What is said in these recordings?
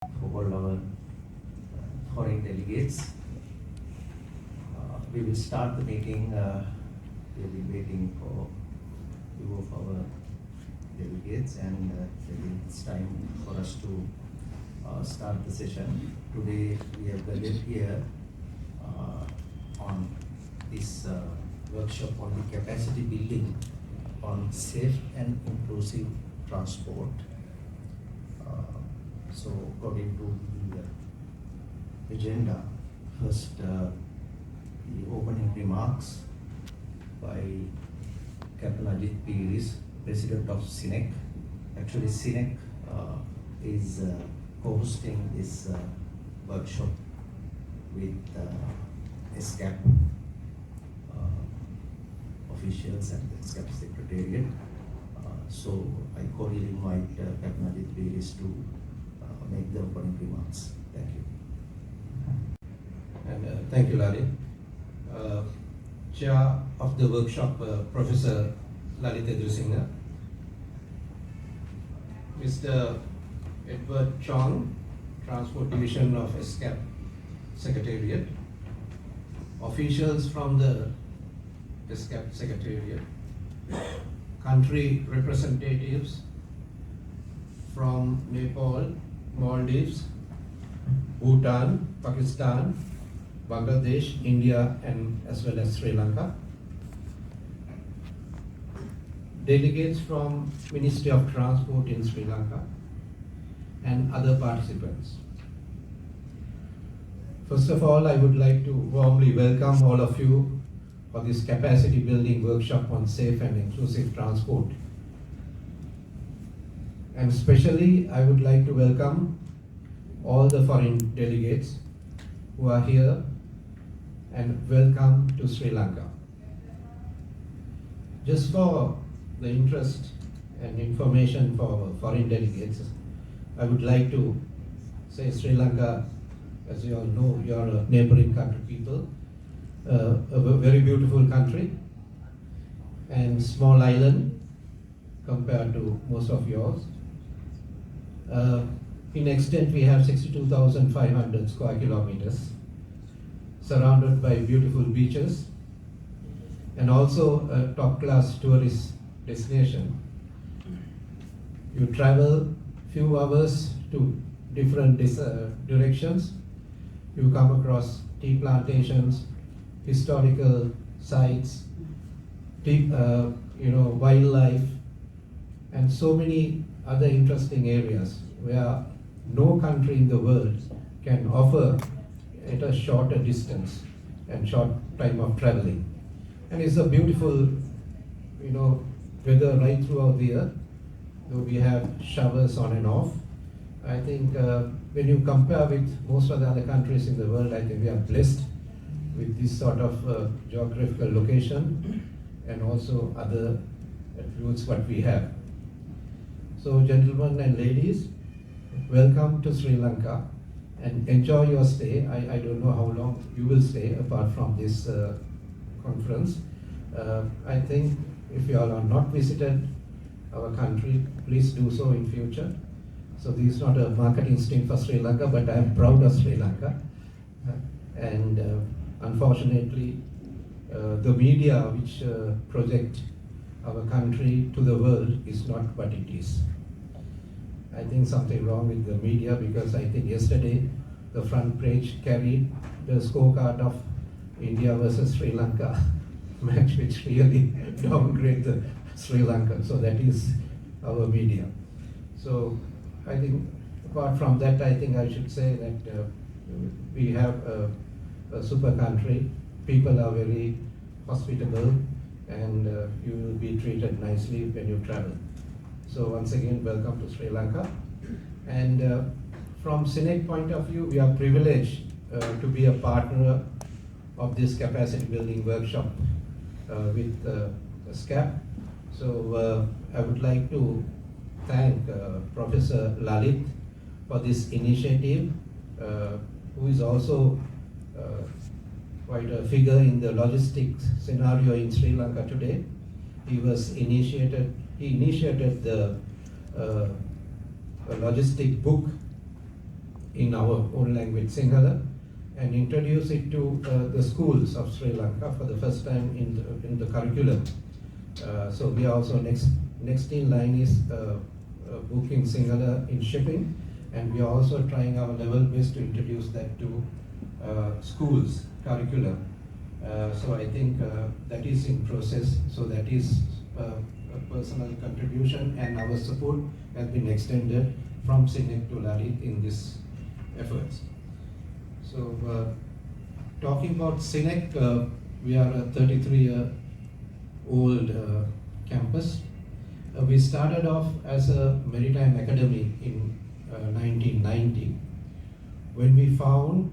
for all our foreign delegates. We will start the meeting. We will be waiting for few of our delegates, and it's time for us to start the session. Today we have gathered here on this workshop on the capacity building on safe and inclusive transport. So according to the agenda, first the opening remarks by Capt. Ajith Peiris, President of CINEC. Actually, CINEC is co-hosting this workshop with ESCAP officials and the ESCAP secretariat. So I cordially invite Capt. Ajith Peiris to make the opening remarks. Thank you. And thank you, Lalith. Chair of the workshop, Professor Lalith Edirisinghe, Mr. Edouard Chong, Transport Division of ESCAP Secretariat, officials from the ESCAP Secretariat, country representatives from Nepal, Maldives, Bhutan, Pakistan, Bangladesh, India, and as well as Sri Lanka. Delegates from Ministry of Transport in Sri Lanka and other participants. First of all, I would like to warmly welcome all of you for this capacity building workshop on safe and inclusive transport. And especially, I would like to welcome all the foreign delegates who are here, and welcome to Sri Lanka. Just for the interest and information for foreign delegates, I would like to say Sri Lanka, as you all know, you are a neighboring country people, a very beautiful country and small island compared to most of yours. In extent, we have 62,500 square kilometers, surrounded by beautiful beaches, and also a top-class tourist destination. You travel few hours to different directions. You come across tea plantations, historical sites, wildlife, and so many other interesting areas where no country in the world can offer at a shorter distance and short time of traveling. And it's a beautiful, weather right throughout the year, though we have showers on and off. I think when you compare with most of the other countries in the world, I think we are blessed with this sort of geographical location and also other attributes what we have. So gentlemen and ladies, welcome to Sri Lanka and enjoy your stay. I don't know how long you will stay apart from this conference. I think if you all are not visited our country, please do so in future. So this is not a marketing stint for Sri Lanka, but I am proud of Sri Lanka. And unfortunately, the media which project our country to the world is not what it is. I think something wrong with the media, because I think yesterday the front page carried the scorecard of India versus Sri Lanka match, which really downgrade the Sri Lanka. So that is our media. So I think apart from that, I think I should say that we have a super country. People are very hospitable, and you will be treated nicely when you travel. So once again, welcome to Sri Lanka. And from CINEC point of view, we are privileged to be a partner of this capacity building workshop with ESCAP. So I would like to thank Professor Lalith for this initiative, who is also quite a figure in the logistics scenario in Sri Lanka today. He initiated the logistic book in our own language, Sinhala, and introduce it to the schools of Sri Lanka for the first time in the curriculum. So we are also next in line is booking Sinhala in shipping, and we are also trying our level best to introduce that to schools curriculum. So I think that is in process. So that is a personal contribution, and our support has been extended from CINEC to Lalith in this efforts. So talking about CINEC, we are a 33-year-old campus. We started off as a maritime academy in 1990. When we found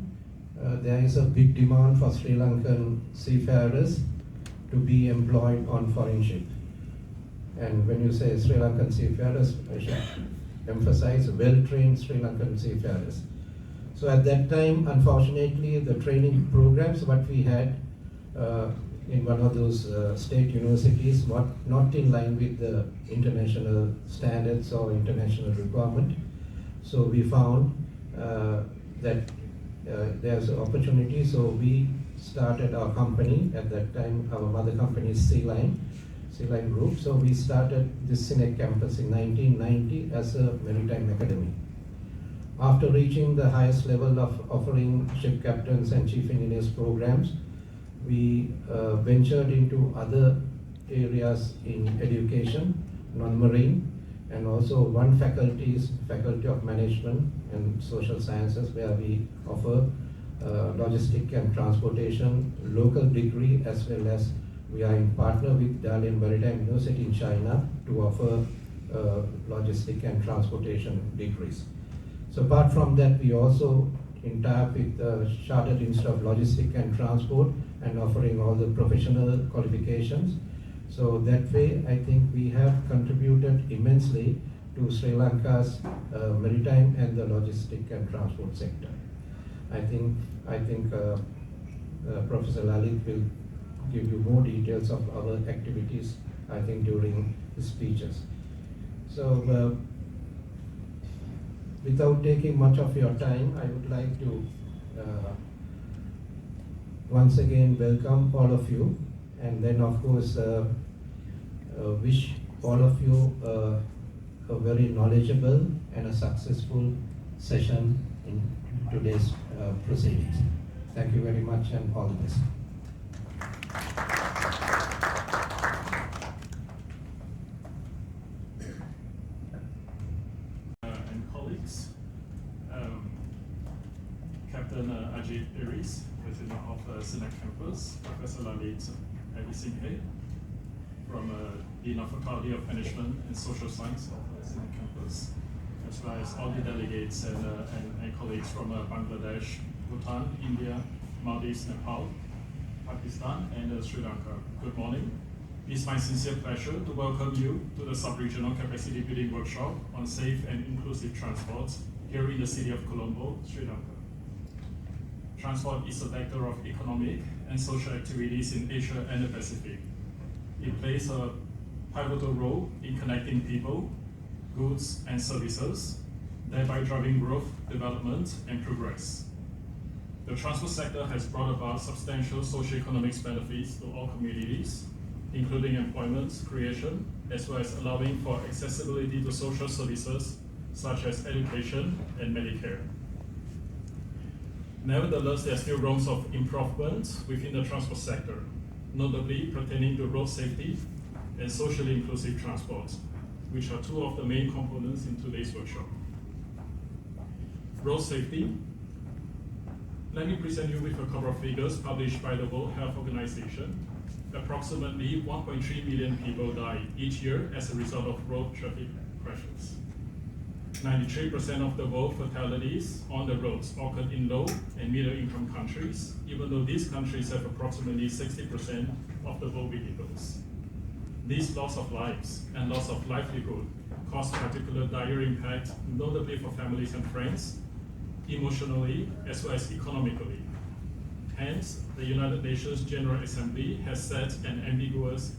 there is a big demand for Sri Lankan seafarers to be employed on foreign ships. And when you say Sri Lankan seafarers, I should emphasize well-trained Sri Lankan seafarers. So at that time, unfortunately, the training programs what we had in one of those state universities not in line with the international standards or international requirement. So we found that there's an opportunity, so we started our company. At that time, our mother company is C-Line Group. So we started this CINEC campus in 1990 as a maritime academy. After reaching the highest level of offering ship captains and chief engineers programs, we ventured into other areas in education, non-marine, and also one faculty is Faculty of Management and Social Sciences, where we offer logistic and transportation, local degree, as well as we are in partner with Dalian Maritime University in China to offer logistic and transportation degrees. So apart from that, we also in tie-up with the Chartered Institute of Logistics and Transport and offering all the professional qualifications. So that way, I think we have contributed immensely to Sri Lanka's maritime and the logistic and transport sector. I think Professor Lalith will give you more details of our activities, I think, during his speeches. So without taking much of your time, I would like to once again welcome all of you, and then of course wish all of you a very knowledgeable and a successful session in today's proceedings. Thank you very much, and all the best. And colleagues, Captain Ajith Peiris, President of CINEC Campus, Professor Lalith Edirisinghe, from Dean of Faculty of Management and Social Science of CINEC Campus, as well as all the delegates and colleagues from Bangladesh, Bhutan, India, Maldives, Nepal, Pakistan, and Sri Lanka. Good morning. It's my sincere pleasure to welcome you to the Subregional Capacity Building Workshop on safe and inclusive transport here in the city of Colombo, Sri Lanka. Transport is a vector of economic and social activities in Asia and the Pacific. It plays a pivotal role in connecting people, goods, and services, thereby driving growth, development, and progress. The transport sector has brought about substantial socio-economic benefits to all communities, including employment creation, as well as allowing for accessibility to social services such as education and Medicare. Nevertheless, there are still rooms of improvement within the transport sector, notably pertaining to road safety and socially inclusive transport, which are two of the main components in today's workshop. Road safety. Let me present you with a couple of figures published by the World Health Organization. Approximately 1.3 million people die each year as a result of road traffic crashes. 93% of the world fatalities on the roads occurred in low and middle income countries, even though these countries have approximately 60% of the world vehicles. This loss of lives and loss of livelihood cause particular dire impact, notably for families and friends, emotionally as well as economically. Hence, the United Nations General Assembly has set an ambitious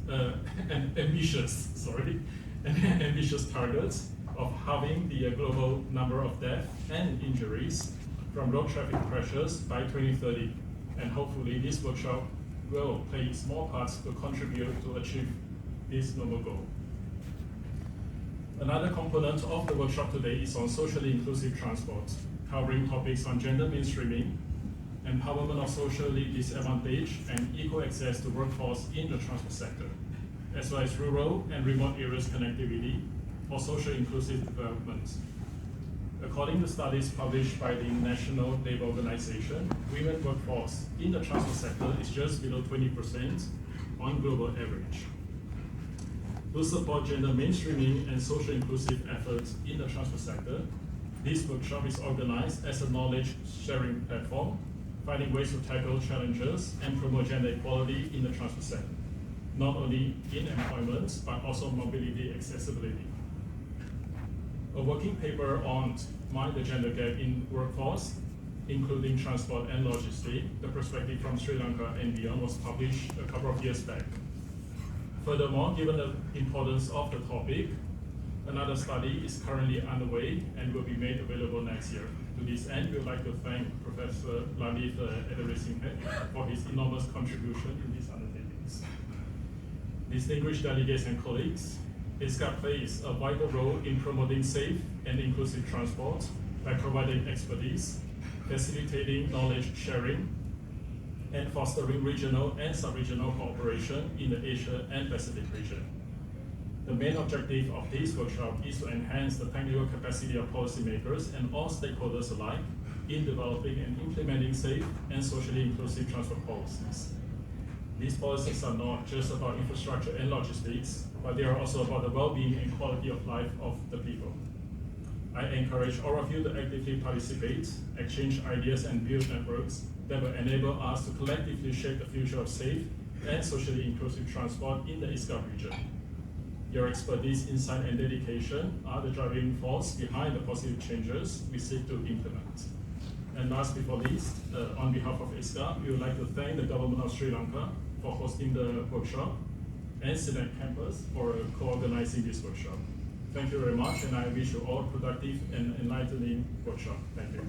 target of halving the global number of deaths and injuries from road traffic crashes by 2030. And hopefully this workshop will play a small part to contribute to achieve this noble goal. Another component of the workshop today is on socially inclusive transport, covering topics on gender mainstreaming, empowerment of socially disadvantaged, and equal access to workforce in the transport sector, as well as rural and remote areas connectivity for social inclusive development. According to studies published by the International Labour Organization, women workforce in the transport sector is just below 20% on global average. To support gender mainstreaming and social inclusive efforts in the transport sector, this workshop is organized as a knowledge sharing platform, finding ways to tackle challenges and promote gender equality in the transport sector, not only in employment, but also mobility accessibility. A working paper on Mind the Gender Gap in Workforce, including transport and logistics, the perspective from Sri Lanka and beyond, was published a couple of years back. Furthermore, given the importance of the topic, another study is currently underway and will be made available next year. To this end, we would like to thank Professor Lalith Edirisinghe for his enormous contribution in these undertakings. Distinguished delegates and colleagues, ESCAP plays a vital role in promoting safe and inclusive transport by providing expertise, facilitating knowledge sharing, and fostering regional and sub-regional cooperation in the Asia and Pacific region. The main objective of this workshop is to enhance the technical capacity of policymakers and all stakeholders alike in developing and implementing safe and socially inclusive transport policies. These policies are not just about infrastructure and logistics, but they are also about the well-being and quality of life of the people. I encourage all of you to actively participate, exchange ideas, and build networks that will enable us to collectively shape the future of safe and socially inclusive transport in the ESCAP region. Your expertise, insight, and dedication are the driving force behind the positive changes we seek to implement. And last but not least, on behalf of ESCAP, we would like to thank the government of Sri Lanka for hosting the workshop and CINEC campus for co-organizing this workshop. Thank you very much, and I wish you all a productive and enlightening workshop. Thank you.